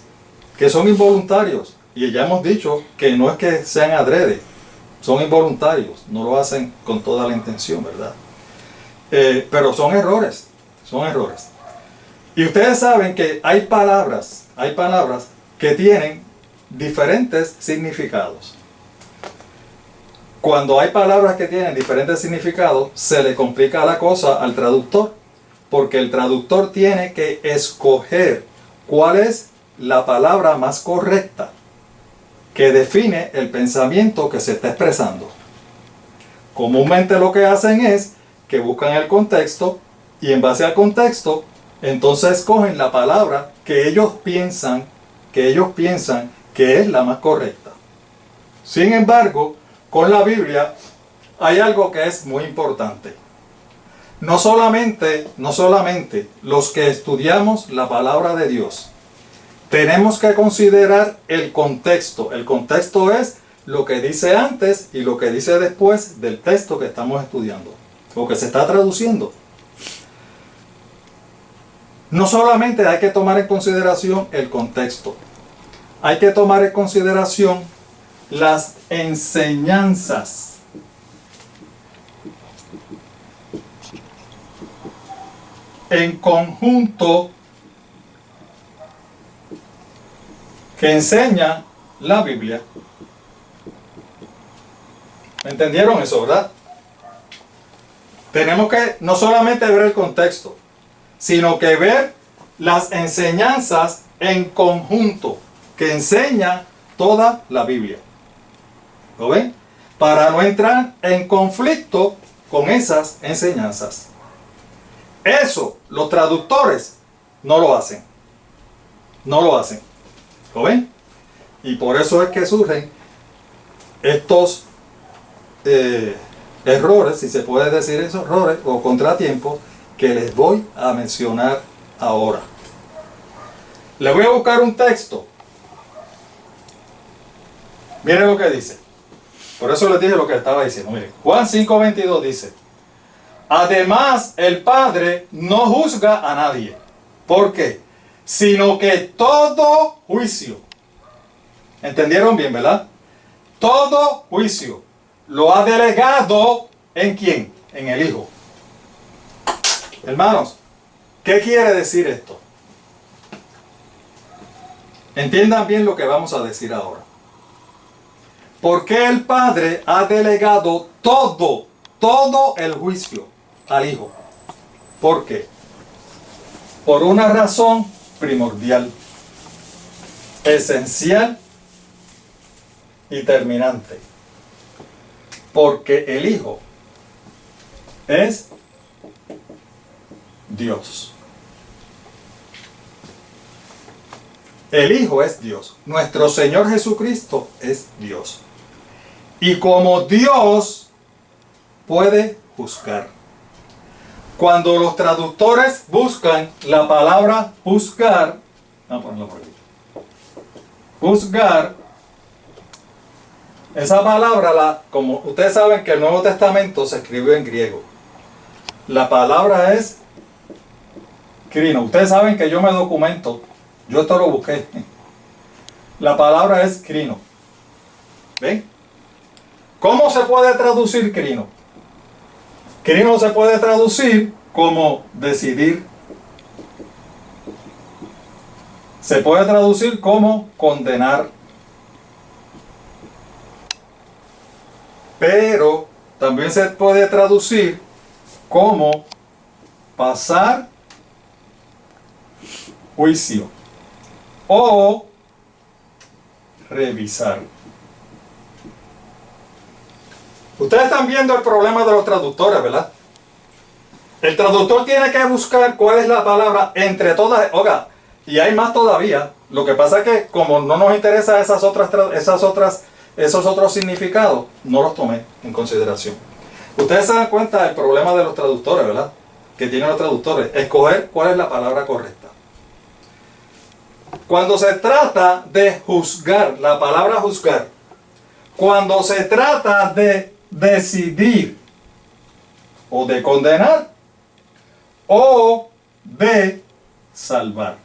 que son involuntarios. Y ya hemos dicho que no es que sean adrede, son involuntarios, no lo hacen con toda la intención, ¿verdad? Pero son errores, son errores. Y ustedes saben que hay palabras que tienen diferentes significados. Cuando hay palabras que tienen diferentes significados, se le complica la cosa al traductor, porque el traductor tiene que escoger cuál es la palabra más correcta que define el pensamiento que se está expresando. Comúnmente lo que hacen es que buscan el contexto y en base al contexto, entonces escogen la palabra que ellos piensan que es la más correcta. Sin embargo, con la Biblia hay algo que es muy importante. No solamente los que estudiamos la palabra de Dios, tenemos que considerar el contexto. El contexto es lo que dice antes y lo que dice después del texto que estamos estudiando, o que se está traduciendo. No solamente hay que tomar en consideración el contexto, hay que tomar en consideración las enseñanzas. En conjunto que enseña la Biblia. ¿Entendieron eso, verdad? Tenemos que no solamente ver el contexto, sino que ver las enseñanzas en conjunto que enseña toda la Biblia. ¿Lo ven? Para no entrar en conflicto con esas enseñanzas. Eso los traductores no lo hacen. No lo hacen. ¿Lo ven? Y por eso es que surgen estos errores, si se puede decir esos errores o contratiempos, que les voy a mencionar ahora. Le voy a buscar un texto. Miren lo que dice. Por eso les dije lo que estaba diciendo. Miren, Juan 5:22 dice: además, el Padre no juzga a nadie. ¿Por qué? Sino que todo juicio, ¿entendieron bien, verdad? Todo juicio lo ha delegado ¿en quién? En el Hijo. Hermanos, ¿qué quiere decir esto? Entiendan bien lo que vamos a decir ahora. ¿Por qué el Padre ha delegado todo el juicio al Hijo? ¿Por qué? Por una razón primordial, esencial y terminante. Porque el Hijo es Dios. El Hijo es Dios. Nuestro Señor Jesucristo es Dios. Y como Dios puede juzgar. Cuando los traductores buscan la palabra juzgar, vamos a ponerlo por aquí. Juzgar, esa palabra, como ustedes saben que el Nuevo Testamento se escribió en griego. La palabra es crino. Ustedes saben que yo me documento. Yo esto lo busqué. La palabra es crino. ¿Ven? ¿Cómo se puede traducir crino? Crino se puede traducir como decidir. Se puede traducir como condenar. Pero también se puede traducir como pasar juicio o revisar. Ustedes están viendo el problema de los traductores, ¿verdad? El traductor tiene que buscar cuál es la palabra entre todas. Oiga, y hay más todavía. Lo que pasa es que como no nos interesa esos otros significados, no los tomé en consideración. Ustedes se dan cuenta del problema de los traductores, ¿verdad? Que tienen los traductores. Escoger cuál es la palabra correcta. Cuando se trata de juzgar, la palabra juzgar, cuando se trata de decidir o de condenar o de salvar.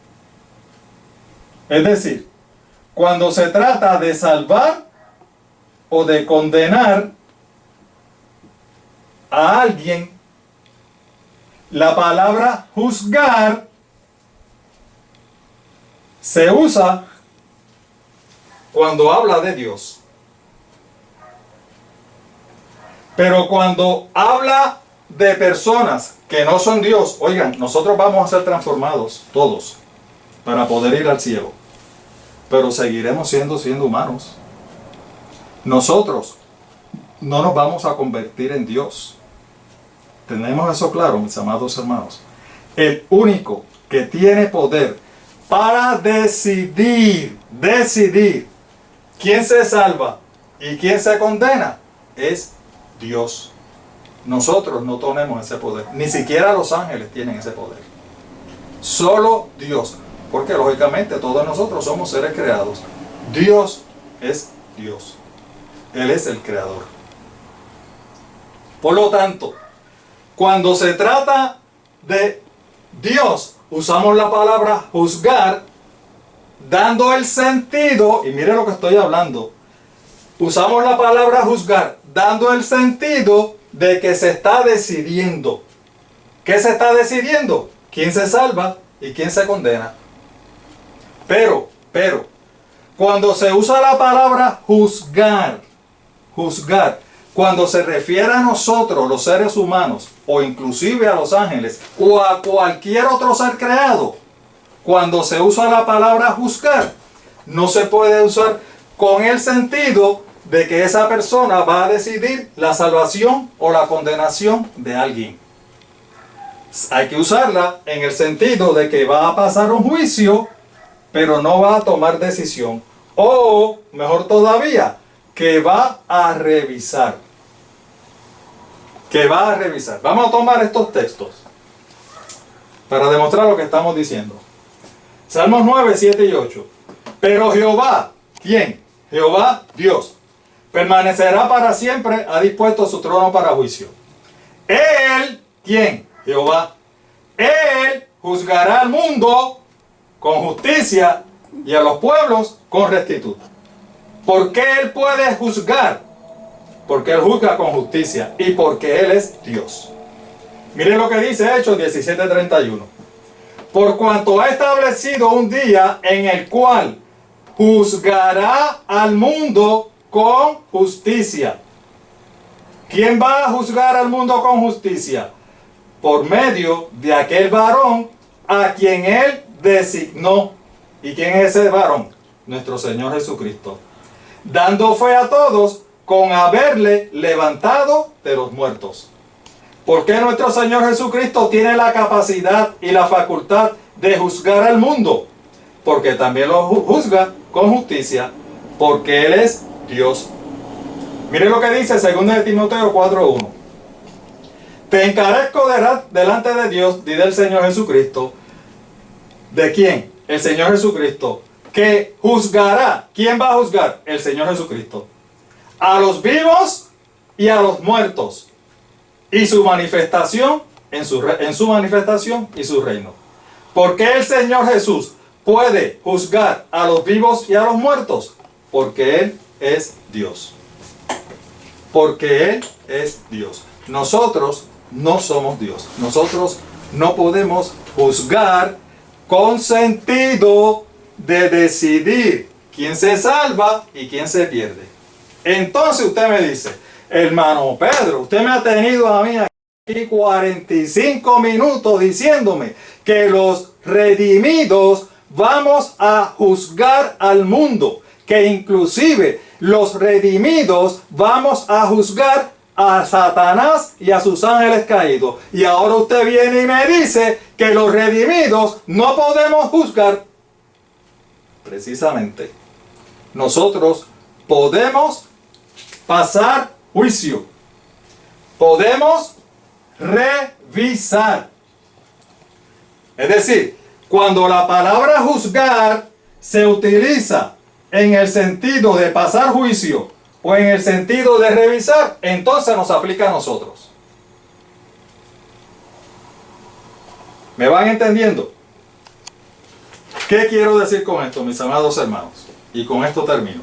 Es decir, cuando se trata de salvar o de condenar a alguien, la palabra juzgar se usa cuando habla de Dios. Pero cuando habla de personas que no son Dios, oigan, nosotros vamos a ser transformados todos para poder ir al cielo. Pero seguiremos siendo humanos. Nosotros no nos vamos a convertir en Dios. Tenemos eso claro, mis amados hermanos. El único que tiene poder para decidir quién se salva y quién se condena es Dios. Nosotros no tenemos ese poder. Ni siquiera los ángeles tienen ese poder. Solo Dios. Porque lógicamente todos nosotros somos seres creados. Dios es Dios. Él es el creador. Por lo tanto, cuando se trata de Dios, usamos la palabra juzgar, dando el sentido, y mire lo que estoy hablando, usamos la palabra juzgar, dando el sentido de que se está decidiendo. ¿Qué se está decidiendo? ¿Quién se salva y quién se condena? Pero, cuando se usa la palabra juzgar, cuando se refiere a nosotros, los seres humanos, o inclusive a los ángeles, o a cualquier otro ser creado, cuando se usa la palabra juzgar, no se puede usar con el sentido de que esa persona va a decidir la salvación o la condenación de alguien. Hay que usarla en el sentido de que va a pasar un juicio, pero no va a tomar decisión. O, mejor todavía, que va a revisar. Que va a revisar. Vamos a tomar estos textos para demostrar lo que estamos diciendo. Salmos 9, 7 y 8. Pero Jehová, ¿quién? Jehová, Dios, permanecerá para siempre, ha dispuesto su trono para juicio. Él, ¿quién? Jehová. Él juzgará al mundo con justicia y a los pueblos con rectitud. ¿Por qué Él puede juzgar? Porque Él juzga con justicia y porque Él es Dios. Miren lo que dice Hechos 17:31. Por cuanto ha establecido un día en el cual juzgará al mundo con justicia. ¿Quién va a juzgar al mundo con justicia? Por medio de aquel varón a quien Él designó. ¿Y quién es ese varón? Nuestro Señor Jesucristo. Dando fe a todos con haberle levantado de los muertos. ¿Por qué nuestro Señor Jesucristo tiene la capacidad y la facultad de juzgar al mundo? Porque también lo juzga con justicia, porque Él es Dios. Mire lo que dice 2 Timoteo 4:1. Te encarezco delante de Dios y del Señor Jesucristo. ¿De quién? El Señor Jesucristo. Que juzgará. ¿Quién va a juzgar? El Señor Jesucristo. A los vivos y a los muertos. Y su manifestación, en su manifestación y su reino. ¿Por qué el Señor Jesús puede juzgar a los vivos y a los muertos? Porque Él es Dios. Porque Él es Dios. Nosotros no somos Dios. Nosotros no podemos juzgar con sentido de decidir quién se salva y quién se pierde. Entonces usted me dice, hermano Pedro, usted me ha tenido a mí aquí 45 minutos diciéndome que los redimidos vamos a juzgar al mundo, que inclusive los redimidos vamos a juzgar a Satanás y a sus ángeles caídos. Y ahora usted viene y me dice que los redimidos no podemos juzgar. Precisamente, nosotros podemos pasar juicio. Podemos revisar. Es decir, cuando la palabra juzgar se utiliza en el sentido de pasar juicio o en el sentido de revisar, entonces nos aplica a nosotros. ¿Me van entendiendo? ¿Qué quiero decir con esto, mis amados hermanos? Y con esto termino.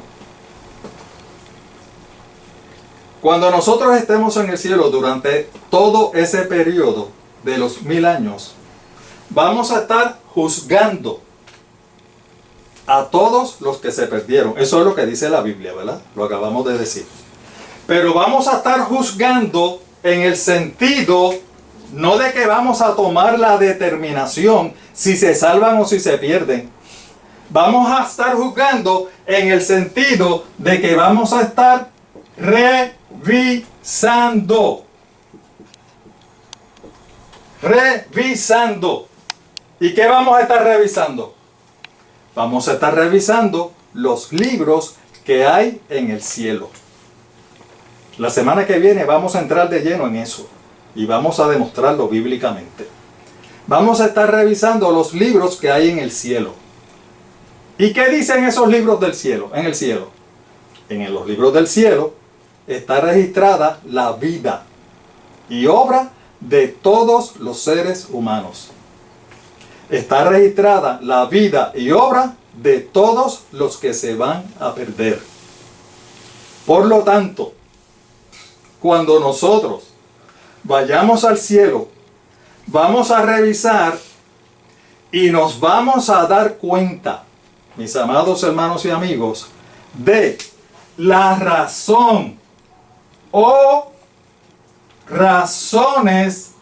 Cuando nosotros estemos en el cielo durante todo ese periodo de los 1000 años, vamos a estar juzgando a todos los que se perdieron. Eso es lo que dice la Biblia, ¿verdad? Lo acabamos de decir. Pero vamos a estar juzgando en el sentido, no de que vamos a tomar la determinación si se salvan o si se pierden. Vamos a estar juzgando en el sentido de que vamos a estar revisando. Revisando. ¿Y qué vamos a estar revisando? Vamos a estar revisando los libros que hay en el cielo. La semana que viene vamos a entrar de lleno en eso y vamos a demostrarlo bíblicamente. Vamos a estar revisando los libros que hay en el cielo. ¿Y qué dicen esos libros del cielo? En el cielo. En los libros del cielo está registrada la vida y obra de todos los seres humanos. Está registrada la vida y obra de todos los que se van a perder. Por lo tanto, cuando nosotros vayamos al cielo, vamos a revisar y nos vamos a dar cuenta, mis amados hermanos y amigos, de la razón o razones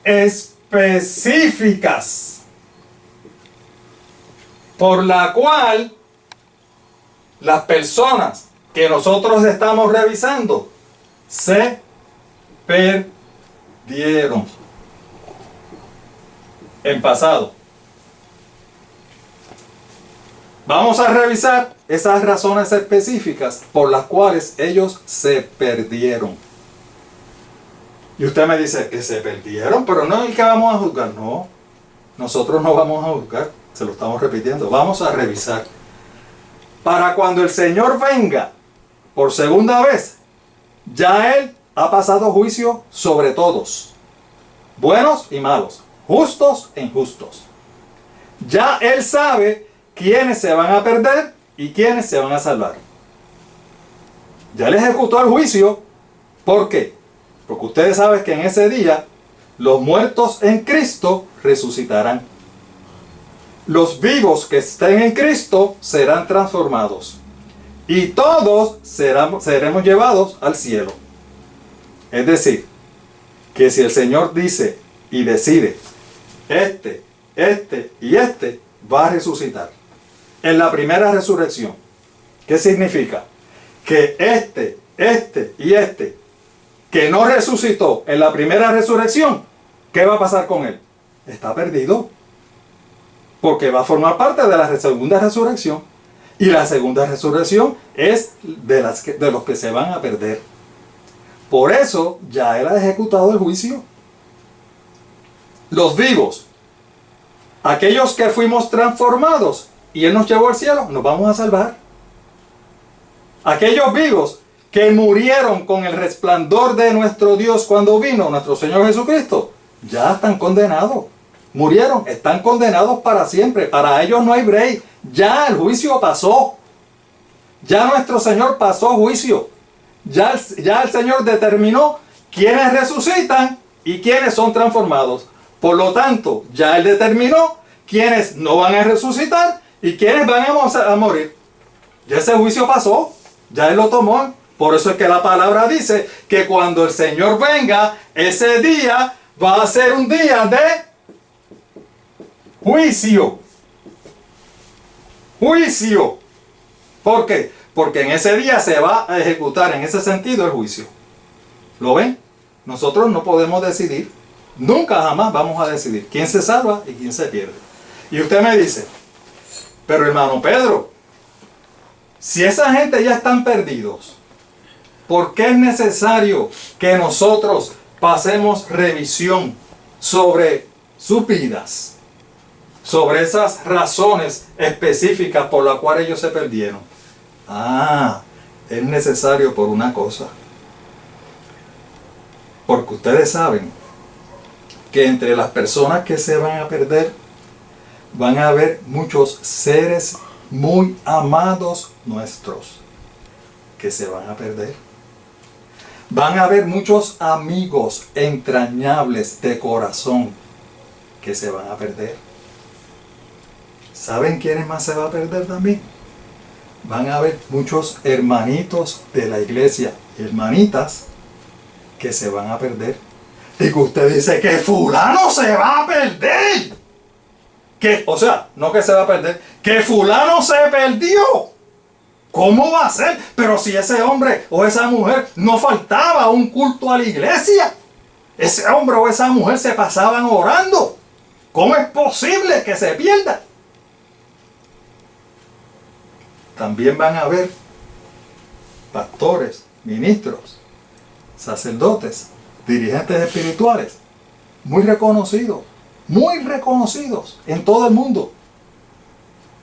específicas por la cual las personas que nosotros estamos revisando se perdieron. en pasado. Vamos a revisar esas razones específicas por las cuales ellos se perdieron. Y usted me dice que se perdieron, pero no es el que vamos a juzgar. No, nosotros no vamos a juzgar, se lo estamos repitiendo. Vamos a revisar. Para cuando el Señor venga por segunda vez, ya Él ha pasado juicio sobre todos, buenos y malos, justos e injustos. Ya Él sabe quiénes se van a perder y quiénes se van a salvar. Ya Él ejecutó el juicio. ¿Por qué? Porque ustedes saben que en ese día los muertos en Cristo resucitarán. Los vivos que estén en Cristo serán transformados. Y todos seremos llevados al cielo. Es decir, que si el Señor dice y decide, este y este va a resucitar en la primera resurrección. ¿Qué significa? Que este y este que no resucitó en la primera resurrección, ¿qué va a pasar con él? Está perdido. Porque va a formar parte de la segunda resurrección. Y la segunda resurrección es de los que se van a perder. Por eso ya Él ha ejecutado el juicio. Los vivos, aquellos que fuimos transformados y Él nos llevó al cielo, nos vamos a salvar. Aquellos vivos que murieron con el resplandor de nuestro Dios cuando vino nuestro Señor Jesucristo, ya están condenados. Murieron, están condenados para siempre. Para ellos no hay break. Ya el juicio pasó. Ya nuestro Señor pasó juicio. Ya el Señor determinó quiénes resucitan y quiénes son transformados. Por lo tanto, ya Él determinó quiénes no van a resucitar y quiénes van a morir. Ya ese juicio pasó. Ya Él lo tomó. Por eso es que la palabra dice que cuando el Señor venga, ese día va a ser un día de juicio. Juicio. ¿Por qué? Porque en ese día se va a ejecutar en ese sentido el juicio. ¿Lo ven? Nosotros no podemos decidir. Nunca jamás vamos a decidir quién se salva y quién se pierde. Y usted me dice, pero hermano Pedro, si esa gente ya están perdidos, ¿por qué es necesario que nosotros pasemos revisión sobre sus vidas? Sobre esas razones específicas por las cuales ellos se perdieron. Es necesario por una cosa. Porque ustedes saben que entre las personas que se van a perder, van a haber muchos seres muy amados nuestros que se van a perder. Van a haber muchos amigos entrañables de corazón que se van a perder. ¿Saben quiénes más se va a perder también? Van a haber muchos hermanitos de la iglesia, hermanitas, que se van a perder. Y que usted dice que fulano se va a perder. O sea, no que se va a perder, que fulano se perdió. ¿Cómo va a ser? Pero si ese hombre o esa mujer no faltaba a un culto a la iglesia. Ese hombre o esa mujer se pasaban orando. ¿Cómo es posible que se pierda? También van a haber pastores, ministros, sacerdotes, dirigentes espirituales, muy reconocidos en todo el mundo,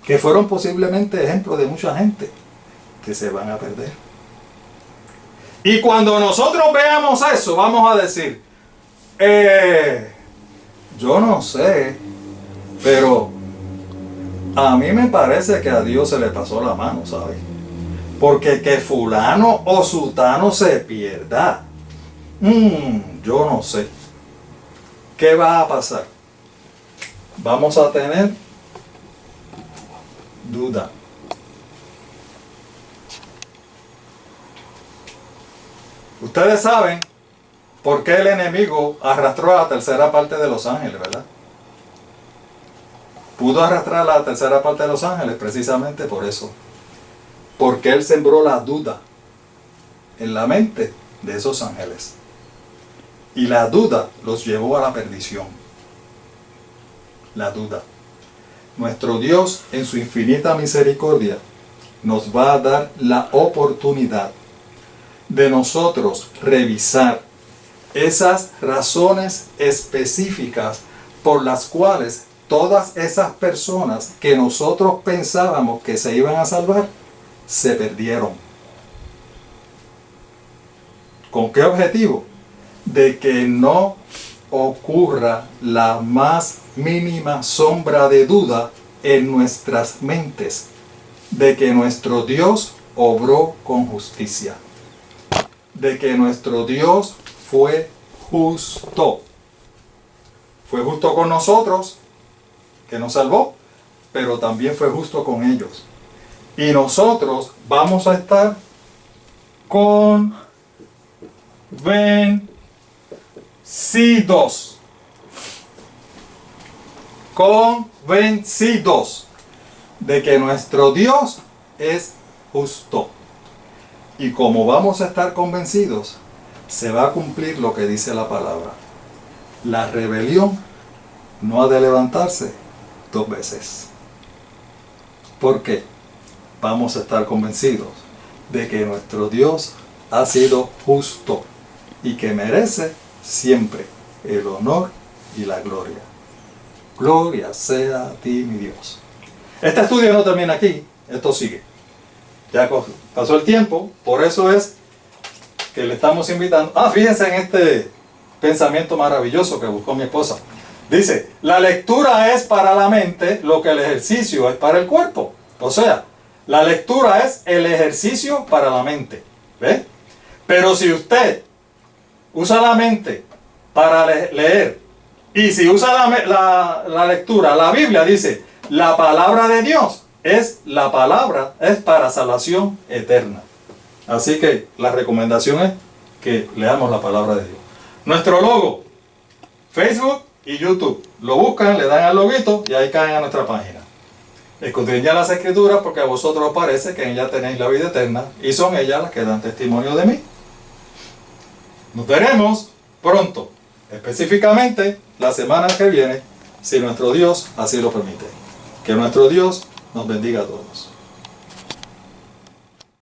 que fueron posiblemente ejemplos de mucha gente que se van a perder. Y cuando nosotros veamos eso, vamos a decir, yo no sé, pero a mí me parece que a Dios se le pasó la mano, ¿sabes? Porque que fulano o sutano se pierda, yo no sé. ¿Qué va a pasar? Vamos a tener duda. Ustedes saben por qué el enemigo arrastró a la tercera parte de los ángeles, ¿verdad? Pudo arrastrar a la tercera parte de los ángeles precisamente por eso. Porque él sembró la duda en la mente de esos ángeles. Y la duda los llevó a la perdición. la duda. Nuestro Dios, en su infinita misericordia, nos va a dar la oportunidad de nosotros revisar esas razones específicas por las cuales todas esas personas que nosotros pensábamos que se iban a salvar, se perdieron. ¿Con qué objetivo? De que no ocurra la más mínima sombra de duda en nuestras mentes de que nuestro Dios obró con justicia, de que nuestro Dios fue justo. Fue justo con nosotros, que nos salvó, pero también fue justo con ellos. Y nosotros vamos a estar convencidos. Convencidos de que nuestro Dios es justo. Y como vamos a estar convencidos, se va a cumplir lo que dice la palabra. La rebelión no ha de levantarse dos veces. ¿Por qué? Vamos a estar convencidos de que nuestro Dios ha sido justo y que merece siempre el honor y la gloria. Gloria sea a ti, mi Dios. Este estudio no termina aquí, esto sigue. Ya pasó el tiempo, por eso es que le estamos invitando. Fíjense en este pensamiento maravilloso que buscó mi esposa. Dice, la lectura es para la mente lo que el ejercicio es para el cuerpo. O sea, la lectura es el ejercicio para la mente. ¿Ve? Pero si usted usa la mente para leer, y si usa la lectura, la Biblia dice, la palabra de Dios es para salvación eterna. Así que la recomendación es que leamos la palabra de Dios. Nuestro logo, Facebook y YouTube. Lo buscan, le dan al loguito y ahí caen a nuestra página. Escudriñad las Escrituras porque a vosotros os parece que en ellas tenéis la vida eterna y son ellas las que dan testimonio de mí. Nos veremos pronto, específicamente la semana que viene, si nuestro Dios así lo permite. Que nuestro Dios nos bendiga a todos.